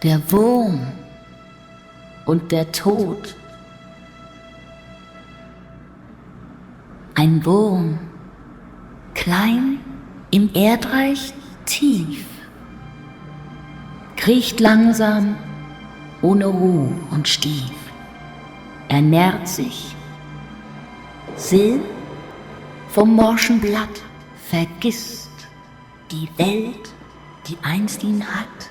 Der Wurm und der Tod. Ein Wurm, klein, im Erdreich tief, kriecht langsam, ohne Ruh und Stief, ernährt sich, Sil vom morschen Blatt, vergisst die Welt, die einst ihn hat.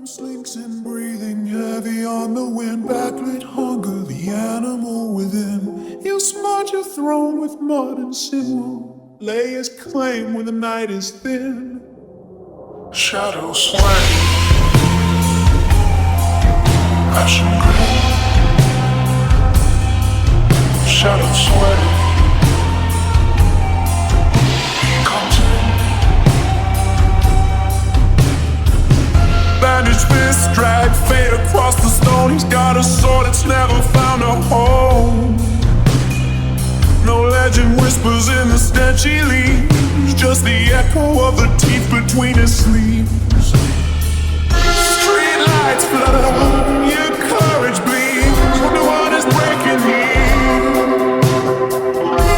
Slinks in breathing heavy on the wind, backlit hunger, the animal within. He'll smudge your throne with mud and sin, will lay his claim when the night is thin. Shadows sway, passion gray. Shadows sway. Bandaged fists drag fate across the stone. He's got a sword that's never found a home. No legend whispers in the stench he leaves, just the echo of the teeth between his sleeves. Street lights flutter, your courage bleeds. Wonder what is breaking here.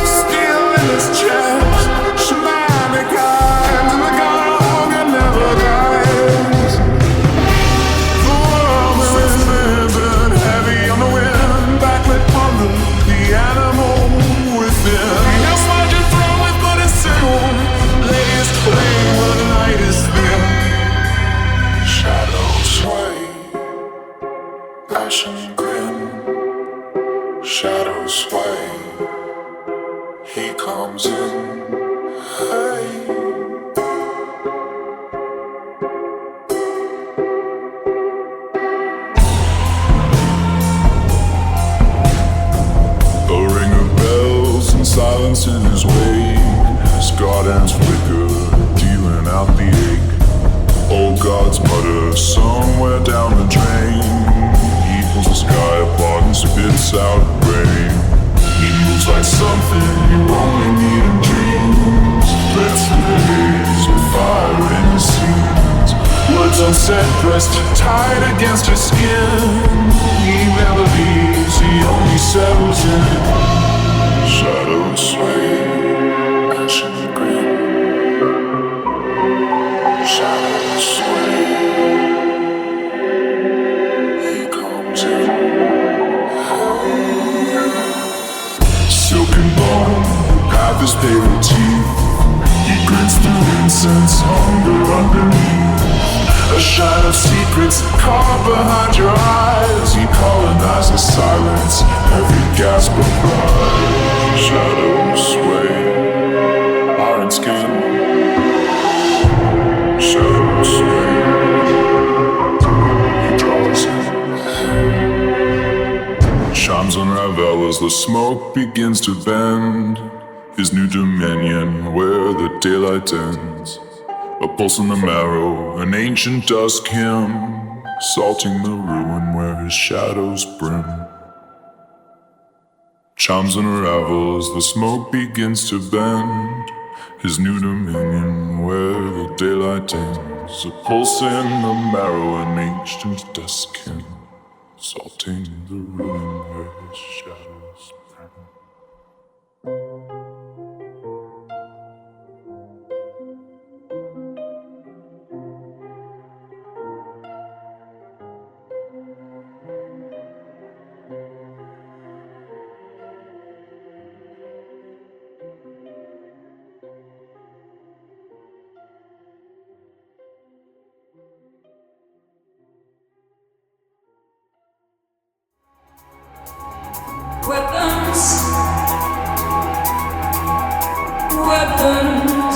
Steel in his chest, shamanic eyes, and the god hunger never dies. The world is living heavy on the wind, backlit hunger, the animal within. He'll smudge your throne with blood and sin, lay his claim when the night is thin. Shadows sway, passion grin. Shadows sway, he comes in. Hey. A ring of bells and silence in his wake. His god hands flicker, dealing out the ache. Old gods mutter somewhere down the drain. He pulls the sky apart and spits out rain. He moves like something you only need in dreams. Splits the haze with fire in his scenes. Words unsaid pressed tight against his skin. He never leaves, he only settles in. Shadows sway, passion grin. Shadows sway, he comes in. Silken bone, the path is paved with teeth. He grins through incense, hunger underneath. A shine of secrets caught behind your eyes. He colonizes silence, every gasp of pride. Shadows sway, iron skin. Shadows sway, he draws in. Chimes unravel as the smoke begins to bend. His new dominion where the daylight ends. A pulse in the marrow, an ancient dusk hymn, salting the ruin where his shadows brim. Chimes unravel as the smoke begins to bend. His new dominion where the daylight ends. A pulse in the marrow, an ancient dusk hymn, salting the ruin where his shadows brim. Weapons, weapons.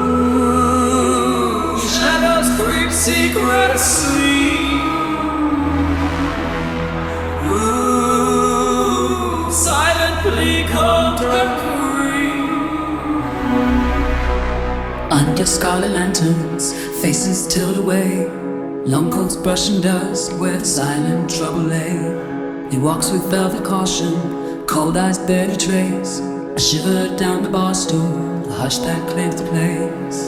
Ooh, shadows creep secretly. Ooh, silently contemporary. Under scarlet lanterns, faces tilted away. Long coats brushing dust where silent trouble lay. He walks with velvet caution, cold eyes barely trace. I shivered down the bar stool, hush that claims the place.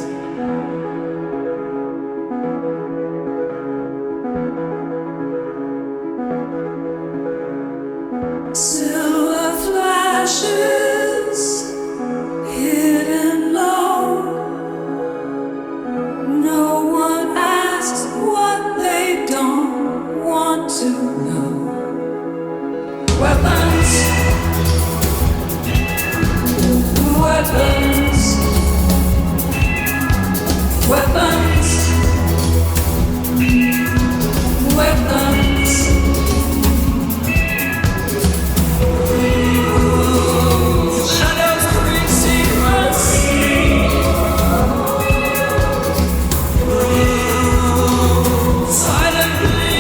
Silver flashes hidden low. No one asks what they don't want to know. Weapons, weapons, weapons, weapons. Shadows bring secrets. Silently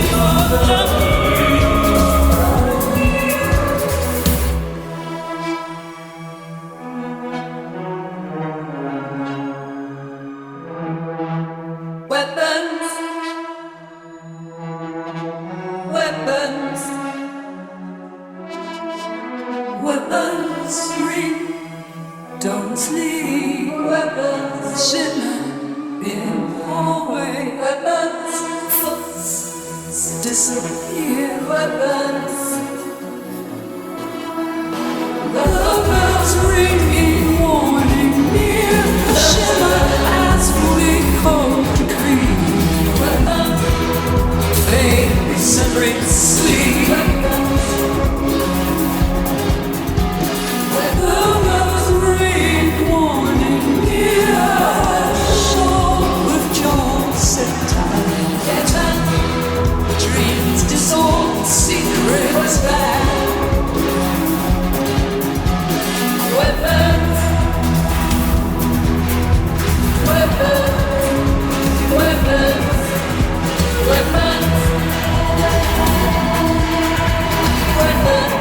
weapons, weapons, weapons ring, don't sleep. Weapons shimmer in hallway. Weapons footsteps disappear. Weapons, the bells ringing warning near. Shimmer as we cold decree. Weapons fade, separate sleep. The bells ring warning near. Shore with jaws set tight. Get up, dreams dissolve, secrets back. Weapons, weapons, weapons, weapons, weapons,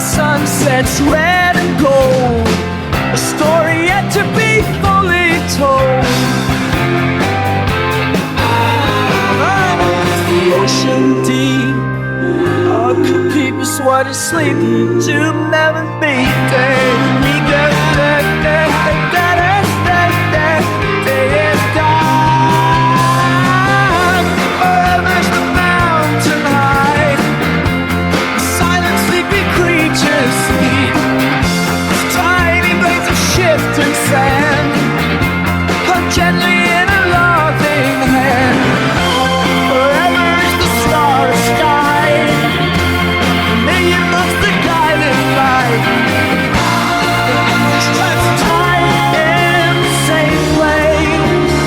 sunsets red and gold, a story yet to be fully told. The ocean deep, our compete with what is sleeping to never be dead. We go dead, dead, dead, dead, dead, dead, dead, dark. Forever's the mountain high, silent sleepy creatures sleep. Tiny blades of shifting sand, hung gently in a loving hand. Forever is the starry sky, a million months the guiding light. Traps tied in the same place,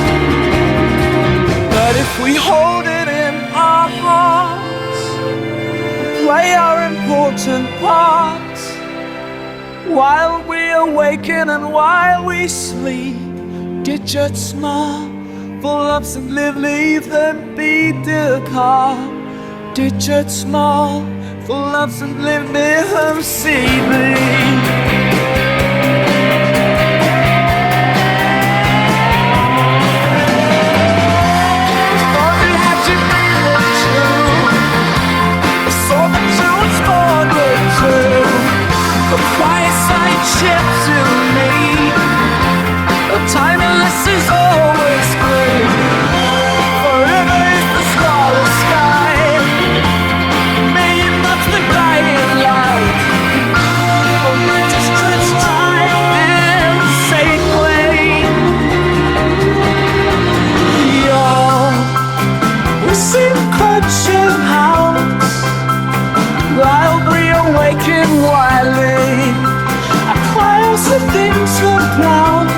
but if we hold it in our hearts, play our important parts, while we awaken and while we sleep. Digit small, full ups and leave them be depart. Digit small, full ups and leave them see me. Timeless is always great. Forever is the scarlet sky. May it not the guiding light. Oh, just treads time in the same way. Y'all, we see crunching house while we awaken wildly. Our clouds and things for clouds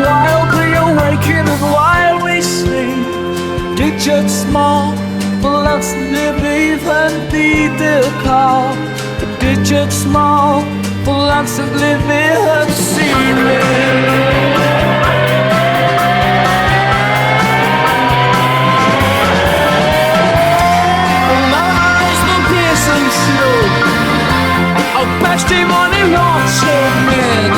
while we awaken and while we sleep. Digits small, plants live and be the call. Digits small, plants live and see me. Money won't show men.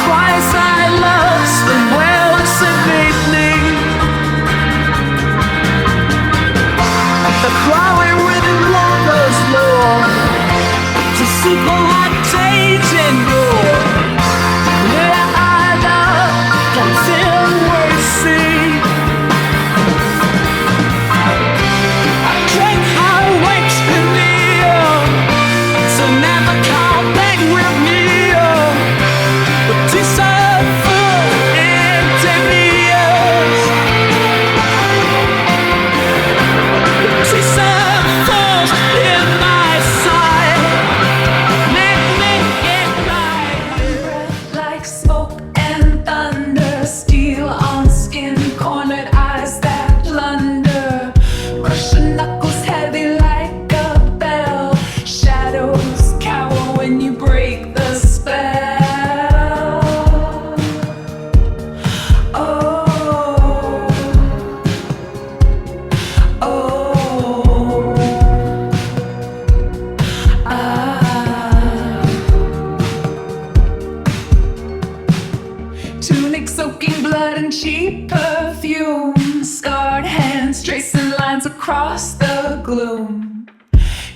Cries I lost and well sedately. The crowing with the wonders Lord to see the light change in your. Yeah, I love can see. I can't hide wakes in me. So never come back with me, but to suffer into the years. To suffer in my sight. Make me get right. Like smoke and thunder, steel on skin, cornered eyes that plunder. Crush your knuckles heavy like a bell. Shadows cower when you break the spell. Oh, oh, Tunic soaking blood and cheap perfume. Scarred hands tracing lines across the gloom.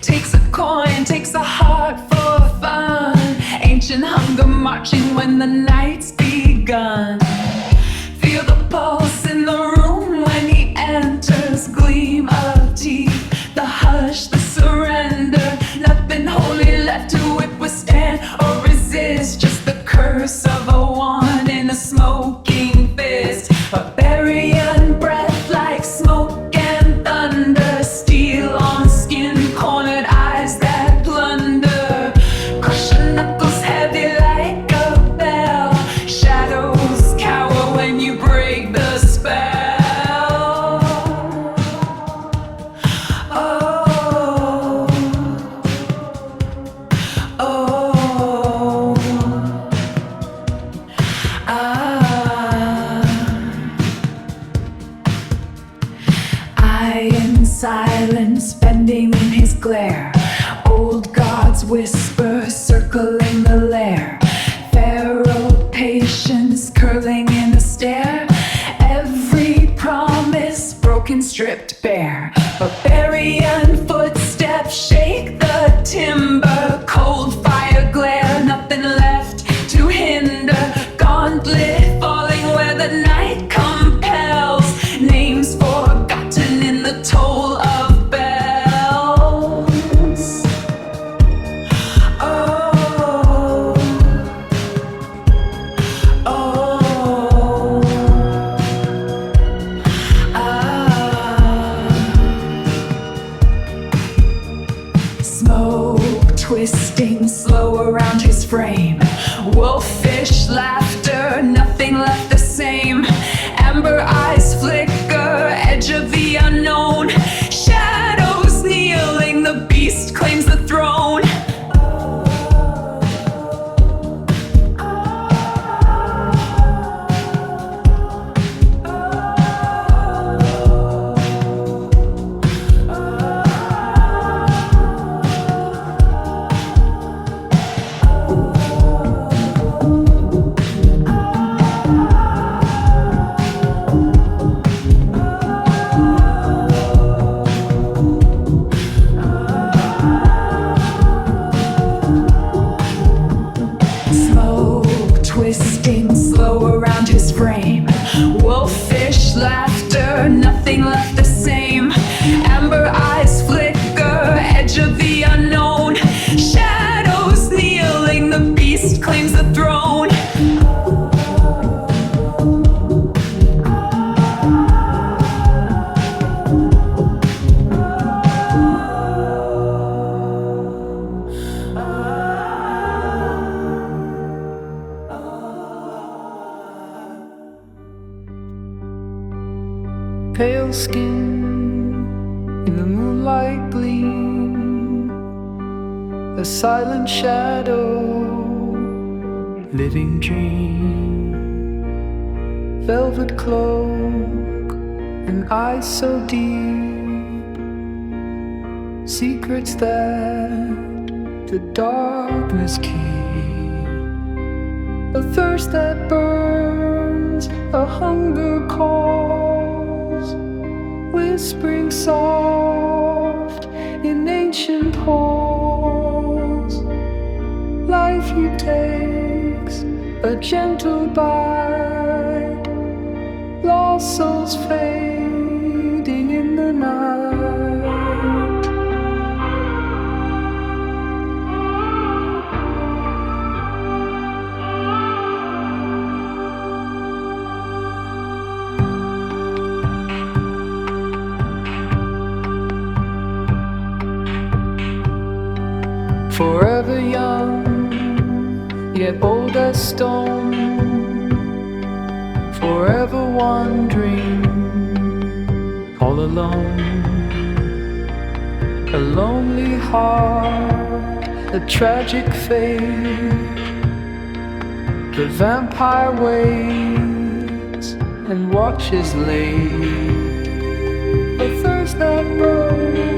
Takes a coin, takes a heart for fun. Ancient hunger marching when the night's begun. Feel the pulse in the room when he enters. Gleam of teeth, the hush, the surrender. Nothing holy left to withstand or resist. Just the curse of a wand in a smoking fist. Barbarian breath like smoke and thunder. Steel on skin, cornered eyes that plunder. Crush your knuckles heavy like a bell. Shadows cower when you break the spell. Oh, oh, I in silence, bending in his glare. Old gods whisper, circling the lair. Pharaoh patience, curling in a stare. Every promise broken, stripped bare. Barbarian footsteps shake the timber. Cold fire glare, nothing left to hinder. Gauntlet falling where the night compels. Names forgotten in the toll of bells. Oh, oh, pulsing slow around his frame. Wolfish laughter, nothing left the same. Amber eyes flicker, edge of the unknown. Shadows kneeling, the beast claims the throne. Pale skin in the moonlight gleam, a silent shadow, living dream. Velvet cloak and eyes so deep, secrets that the darkness keep. A thirst that burns, a hunger calls, whispering soft in ancient halls. Life he takes a gentle bite, lost souls fading in the night. Forever young, yet old as stone. Forever wandering, all alone. A lonely heart, a tragic fate. The vampire waits and watches late. A thirst that burns.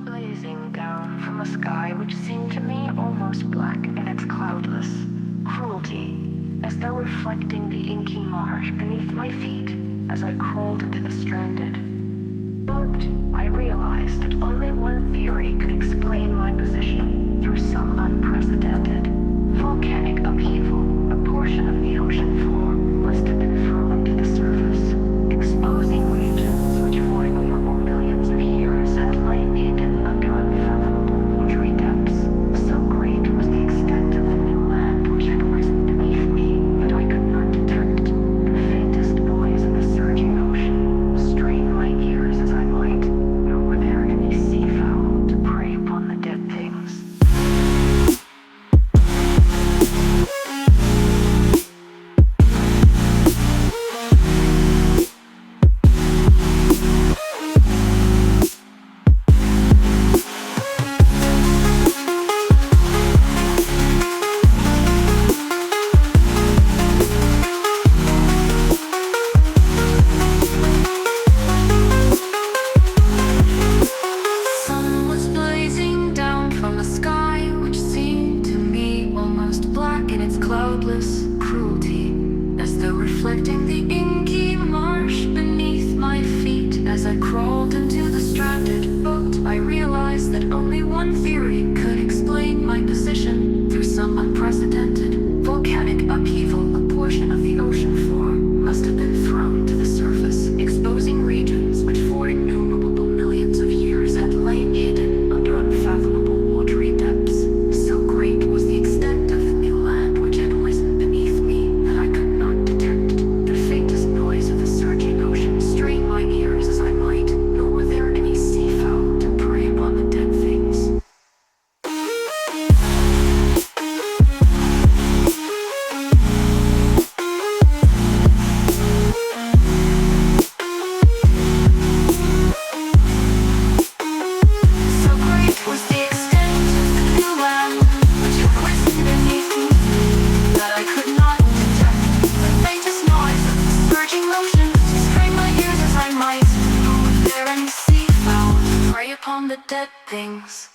Blazing down from a sky which seemed to me almost black in its cloudless cruelty, as though reflecting the inky marsh beneath my feet as I crawled into the stranded. But I realized that only one theory could explain my position through some unprecedented volcanic upheaval. A portion of the ocean floor must have been thrown to the surface, exposing regions which for innumerable millions of years had lain hidden under unfathomable watery depths. So great was the extent of the new land which had risen beneath me that I could not detect the faintest noise of the surging ocean. Strain my ears as I might, nor were there any seafowl to prey upon the dead things. Sun was blazing down from a sky which seemed to me almost black in its cloudless cruelty, as though reflecting the inky marsh beneath my feet as I crawled into the stranded boat. I realized that only one theory could explain my position through some unprecedented volcanic upheaval. A portion of the ocean floor must have been thrown to the surface, exposing regions which for innumerable millions of years had lain hidden under unfathomable watery depths. So great was the extent of the new land which had risen beneath me that I could not detect the faintest noise of the surging ocean. Strain my ears as I might, nor were there any seafowl to prey upon the dead things. dead things.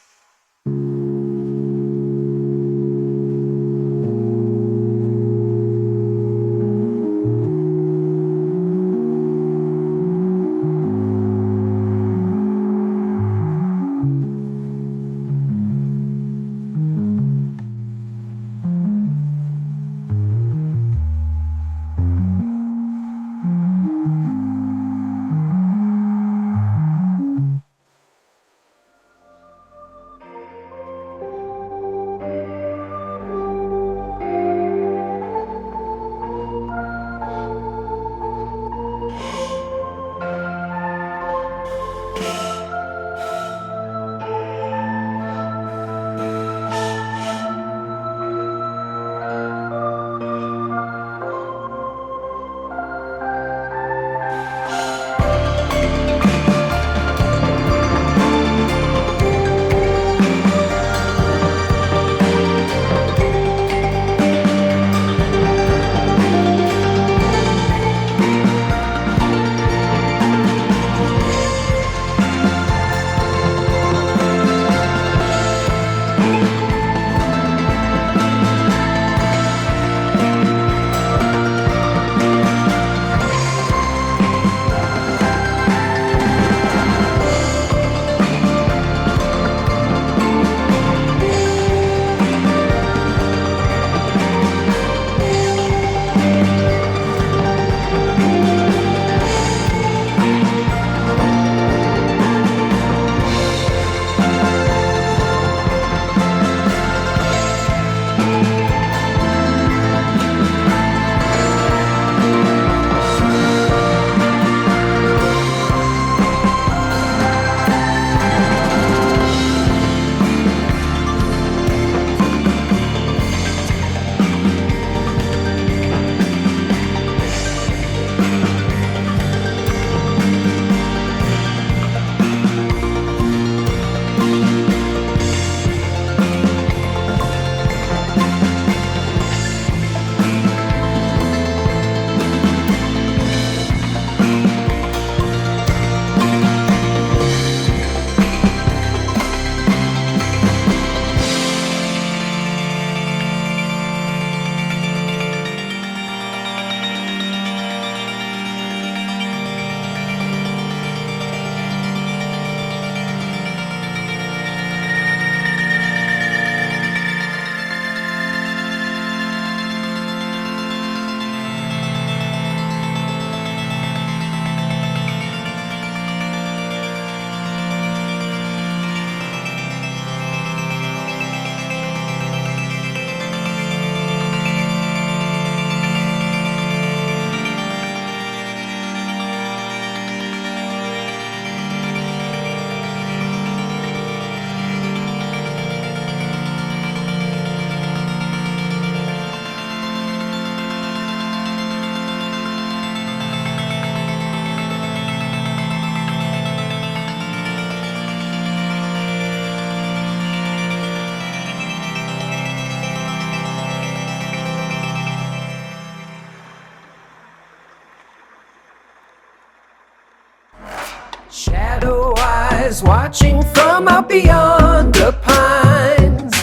Shadow eyes watching from out beyond the pines.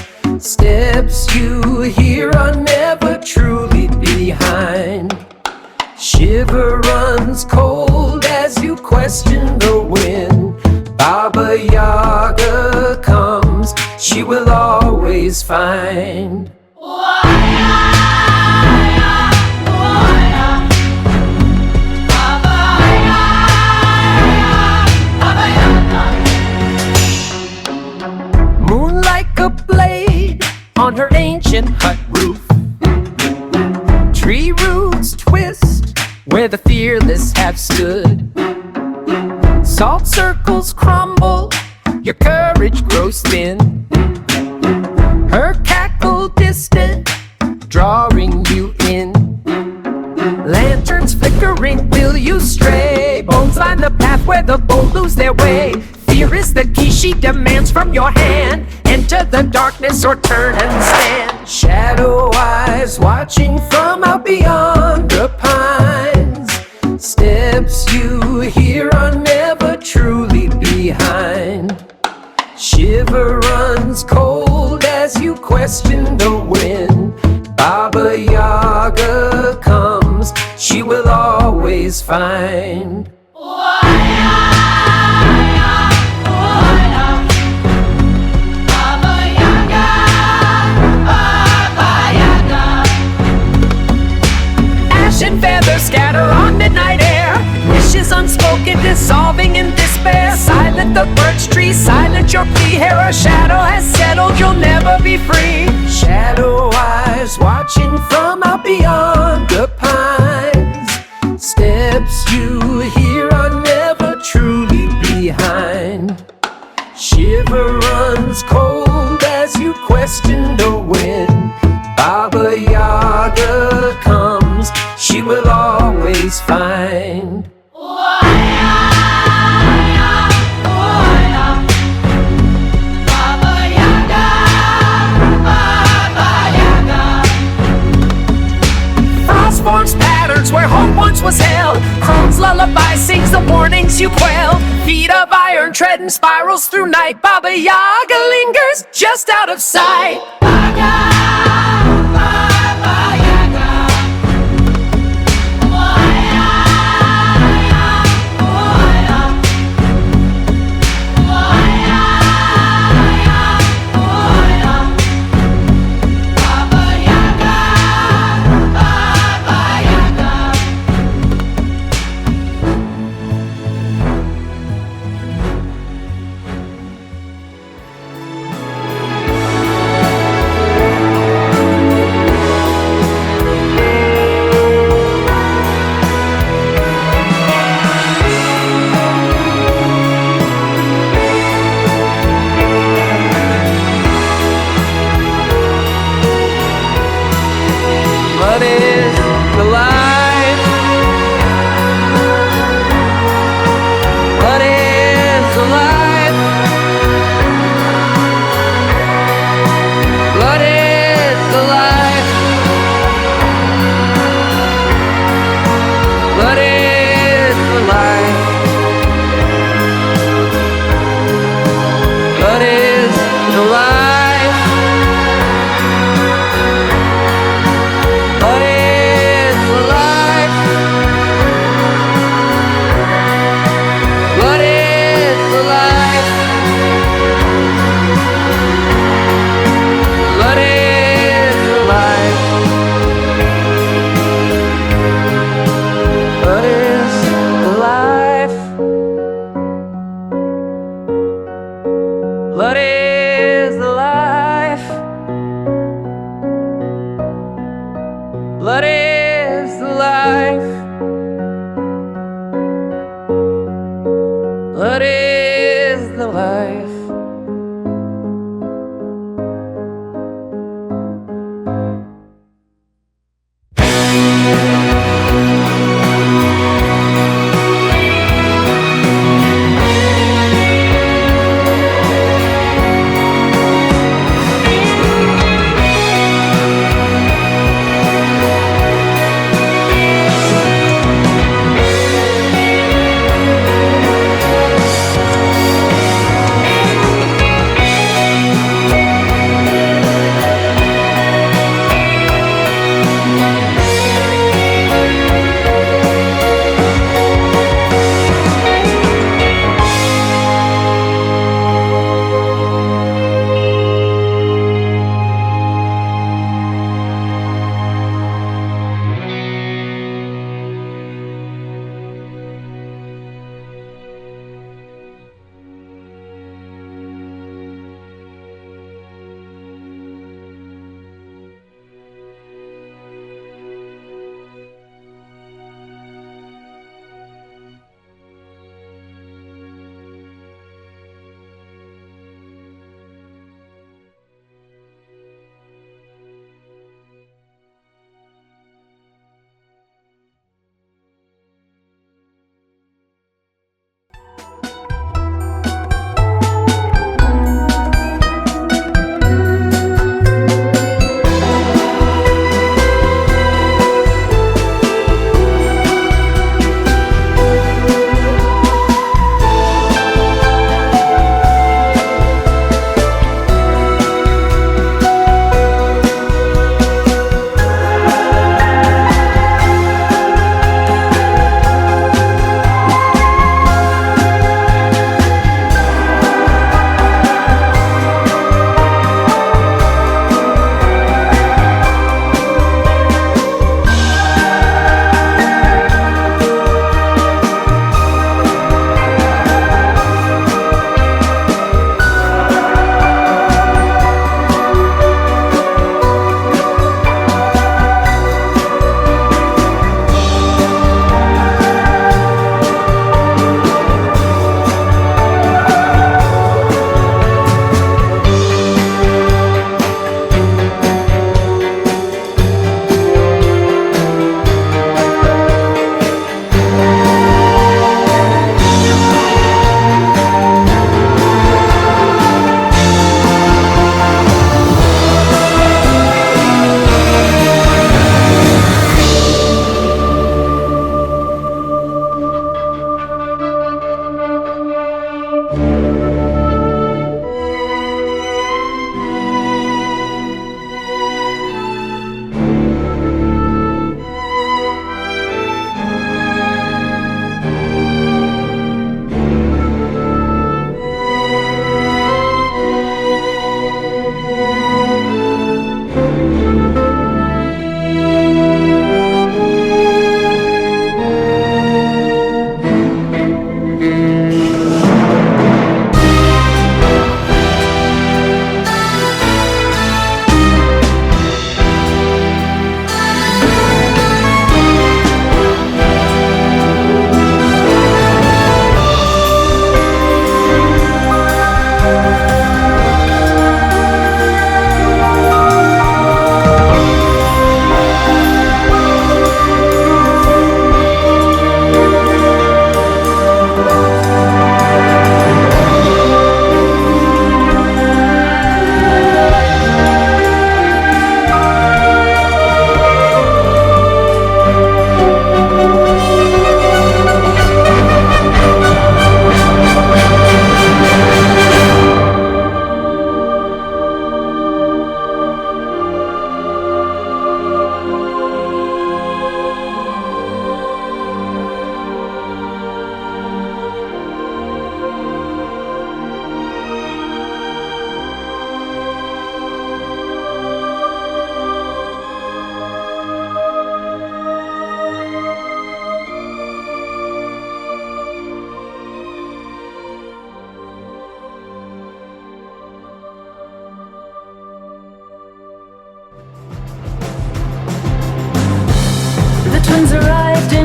Steps you hear are never truly behind. Shiver runs cold as you question the wind. Baba Yaga comes, she will always find. Moon like a blade on her ancient hut roof. Tree roots twist where the fearless have stood. Salt circles crumble, your courage grows thin. Her cackle distant, drawing you in. Lanterns flickering, will you stray? Bones line the path where the bold lose their way. Fear is the key she demands from your hand. Enter the darkness or turn and stand. Shadow eyes watching from out beyond the pines. Steps you hear are never truly behind. question the when Baba Yaga comes, she will always find. Ash and feathers scatter on midnight air, wishes unspoken dissolving in despair. Silent the birch tree, silent your plea. Here a shadow has settled, you'll never be free. Shadow eyes watching from out beyond the pines. Steps you hear are never truly behind. Shiver runs cold as you question the when Baba Yaga comes, she will always find. Frost forms patterns where hope once was held. Chrome's lullaby sings the warnings you quelled. Feet of iron treading spirals through night. Baba Yaga lingers just out of sight. What is the life? What is the life? What is the life? What is the life? What is the life? What is the life? What is the life? What is the life? What is the life? What is the life? What is the life? What is the life?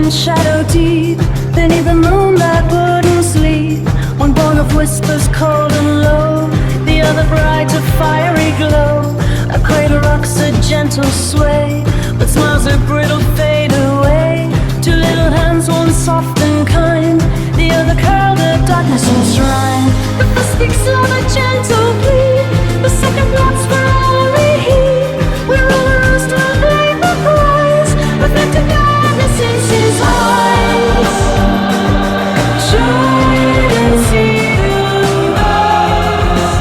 in shadow deep, beneath the moon that wouldn't sleep. One born of whispers cold and low, the other bright a fiery glow. A cradle rocks a gentle sway, but smiles are brittle fade away. Two little hands, one soft and kind, the other curl the darkness enshrine. The first speaks of a gentle plea, the second blocks for all we heed. We're all aroused to blame the prize, reflecting darkness in his eyes. Shine and see the lights,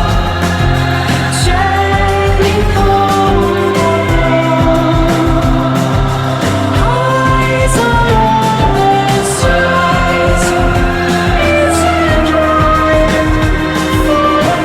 gently cold. Eyes are always right, it's and right for man.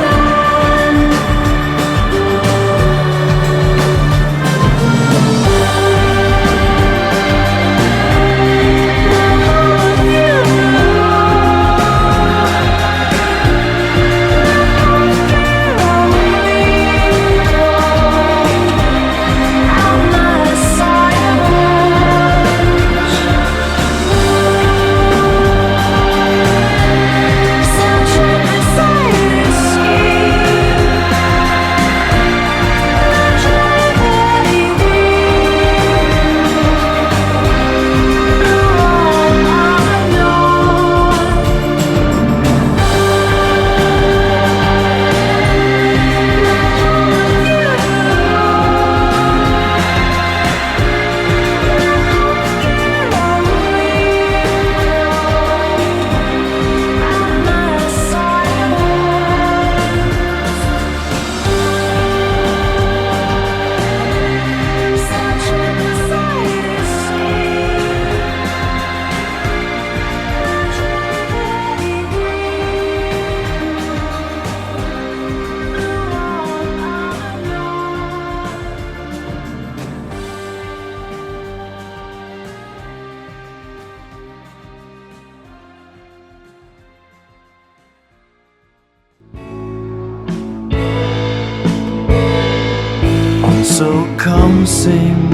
Så kom sing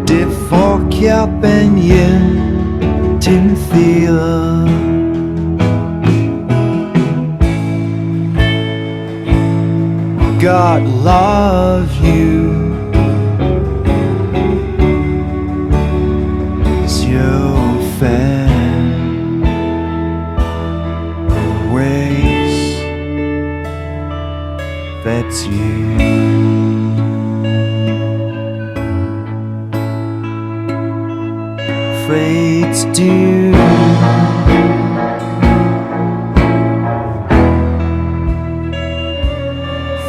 det får kjappen hjem til fire. God love you is your fan ways, that's you. Fates do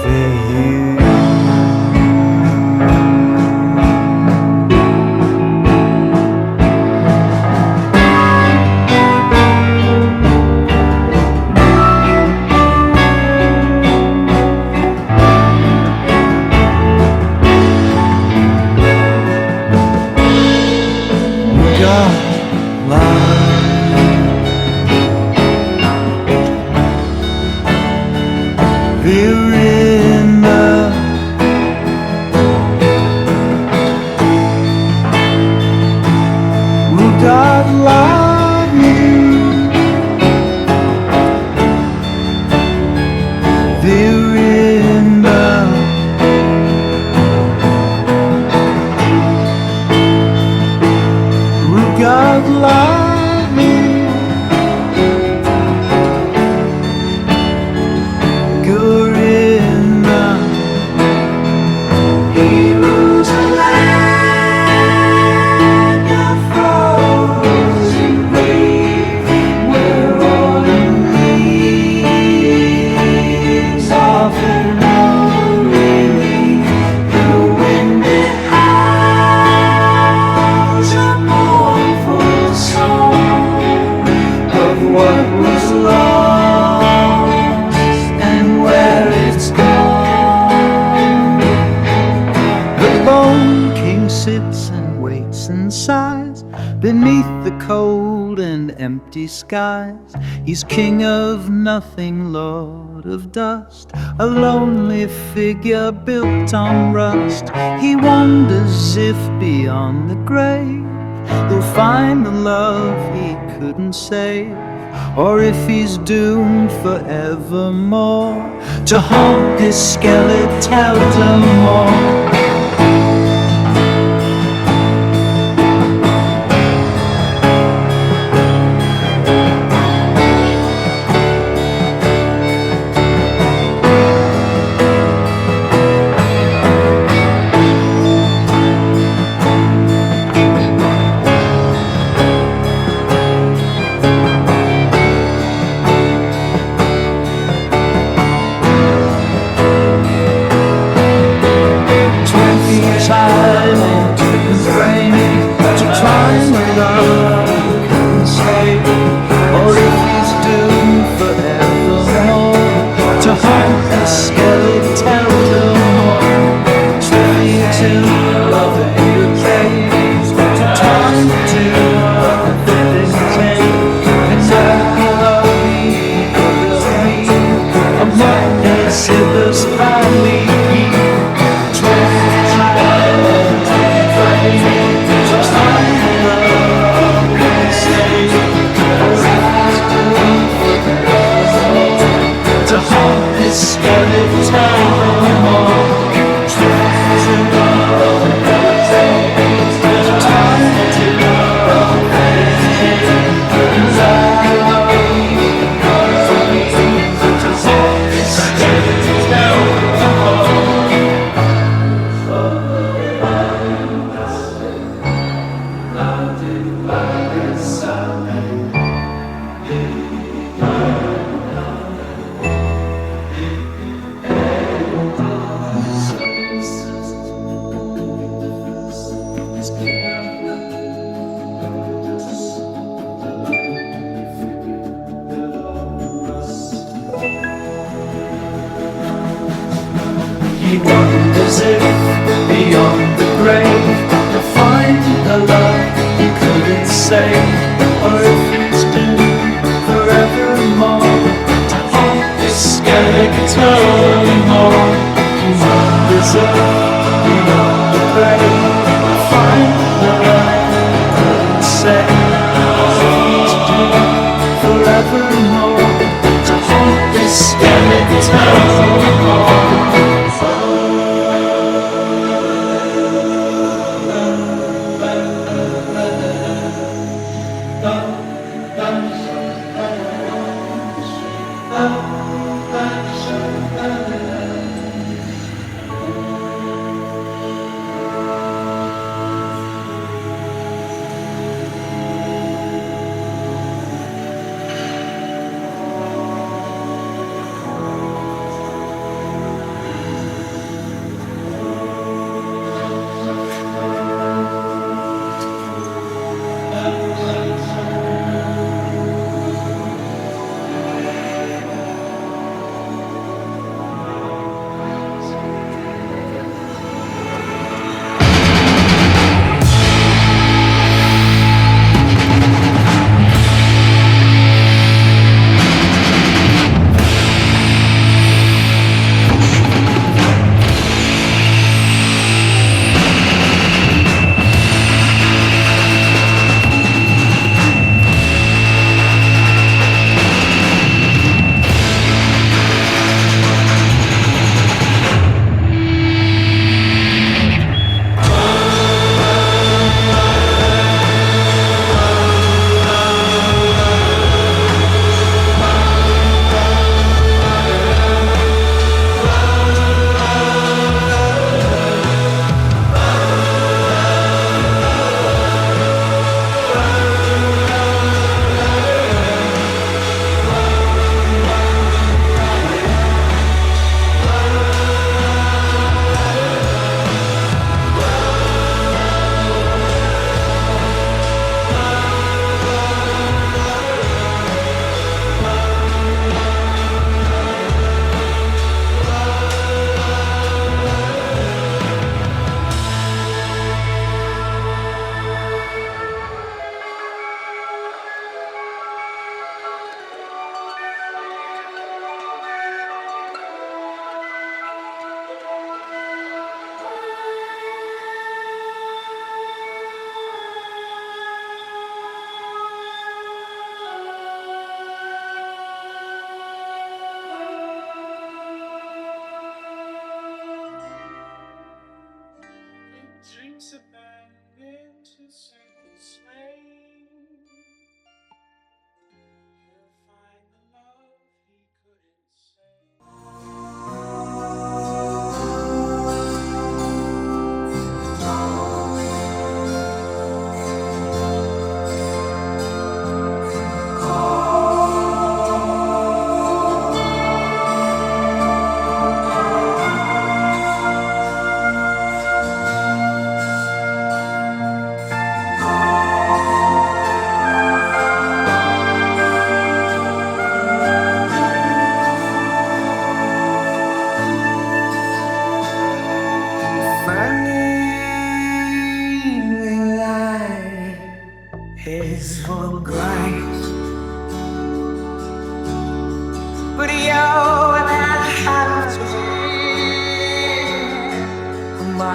for you. Empty skies, he's king of nothing, lord of dust, a lonely figure built on rust. He wonders if beyond the grave he'll find the love he couldn't save. Or if he's doomed forevermore to haunt his skeletal more.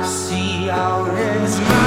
see our heads.